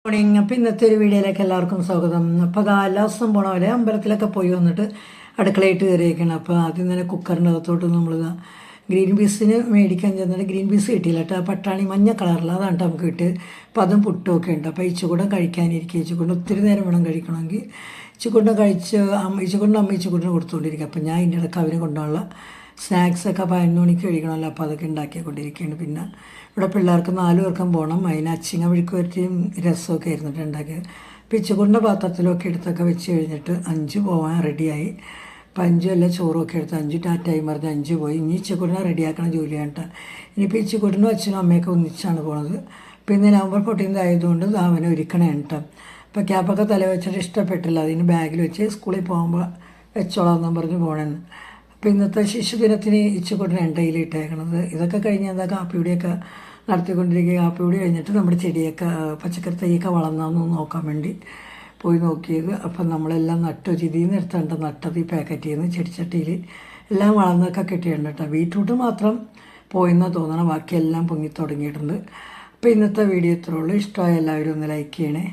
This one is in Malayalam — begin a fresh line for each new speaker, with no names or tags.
മോർണിംഗ്. അപ്പോൾ ഇന്നത്തെ ഒരു വീഡിയോയിലേക്ക് എല്ലാവർക്കും സ്വാഗതം. അപ്പോൾ അത് എല്ലാ ദിവസവും പോണ പോലെ അമ്പലത്തിലൊക്കെ പോയി വന്നിട്ട് അടുക്കളയിട്ട് കയറിയേക്കണം. അപ്പോൾ ആദ്യം തന്നെ കുക്കറിൻ്റെ അകത്തോട്ട് നമ്മൾ ഗ്രീൻ പീസിന് മേടിക്കാൻ ചെന്നിട്ട് ഗ്രീൻ പീസ് കിട്ടിയില്ല കേട്ടോ. പട്ടാണി മഞ്ഞ കളറിൽ അതാണ് നമുക്ക് കിട്ടിയത്. അപ്പോൾ അതും പുട്ടുമൊക്കെ ഉണ്ട്. അപ്പോൾ ഇച്ചുകൂടെ കഴിക്കാനിരിക്കുക. ഇച്ചുകൂടെ ഒത്തിരി നേരം വേണം കഴിക്കണമെങ്കിൽ. ഇച്ചുകൂടെ കഴിച്ച് ഇച്ചുകൂടെ അമ്മ ഇച്ചുകൂടെ കൊടുത്തുകൊണ്ടിരിക്കുക. അപ്പോൾ ഞാൻ ഇതിൻ്റെ ഇടയ്ക്ക് അവന് കൊണ്ടുള്ള സ്നാക്സൊക്കെ 11 മണിക്ക് കഴിക്കണമല്ലോ. അപ്പോൾ അതൊക്കെ ഉണ്ടാക്കിക്കൊണ്ടിരിക്കുകയാണ്. പിന്നെ ഇവിടെ പിള്ളേർക്ക് 4 പേർക്കും പോകണം. അതിന് അച്ചിങ്ങ മെഴുക്ക് വരട്ടിയും രസമൊക്കെ ആയിരുന്നിട്ട് ഉണ്ടാക്കിയത്. പിച്ചുകൊണ്ട പാത്രത്തിലൊക്കെ എടുത്തൊക്കെ വെച്ച് കഴിഞ്ഞിട്ട് 5 പോകാൻ റെഡിയായി. അപ്പം 5 എല്ലാം ചോറുമൊക്കെ എടുത്ത് 5 ടാറ്റായി മറിഞ്ഞ് 5 പോയി. ഇനി ഇച്ചുകൂടിനെ റെഡിയാക്കണ ജോലിയാണ് കേട്ടോ. ഇനിയിപ്പോൾ ഇച്ചുകൂടിനും അച്ഛനും അമ്മയൊക്കെ ഒന്നിച്ചാണ് പോണത്. പിന്നെ നവംബർ 14 ആയതുകൊണ്ട് അവനെ ഒരുക്കണേ കേട്ടോ. അപ്പോൾ ക്യാപ്പൊക്കെ തല വെച്ചിട്ട് ഇഷ്ടപ്പെട്ടില്ല. അതിന് ബാഗിൽ വെച്ച് സ്കൂളിൽ പോകുമ്പോൾ വെച്ചോളാമെന്നും പറഞ്ഞ് പോകണമെന്ന്. അപ്പോൾ ഇന്നത്തെ ശിശുദിനത്തിന് ഇച്ചുകൂടിനെ എണ്ണയിൽ ഇട്ടേക്കണത്. ഇതൊക്കെ കഴിഞ്ഞ് എന്താ കാപ്പിയുടെയൊക്കെ നടത്തിക്കൊണ്ടിരിക്കുക. കാപ്പിയുടി കഴിഞ്ഞിട്ട് നമ്മുടെ ചെടിയൊക്കെ പച്ചക്കറി തൈയൊക്കെ വളർന്നാന്ന് നോക്കാൻ വേണ്ടി പോയി നോക്കിയത്. അപ്പം നമ്മളെല്ലാം നട്ടു. ഇതിൽ നിന്ന് എടുത്തേണ്ട നട്ടത് ഈ പാക്കറ്റിൽ നിന്ന് ചെടിച്ചട്ടിയിൽ എല്ലാം വളർന്നൊക്കെ കിട്ടിയിട്ടുണ്ട് കേട്ടോ. ബീറ്റ്റൂട്ട് മാത്രം പോയെന്ന് തോന്നണം. ബാക്കിയെല്ലാം പൊങ്ങി തുടങ്ങിയിട്ടുണ്ട്. അപ്പോൾ ഇന്നത്തെ വീഡിയോ ഇത്രയുള്ളൂ. ഇഷ്ടമായ എല്ലാവരും ഒന്ന് ലൈക്ക് ചെയ്യണേ.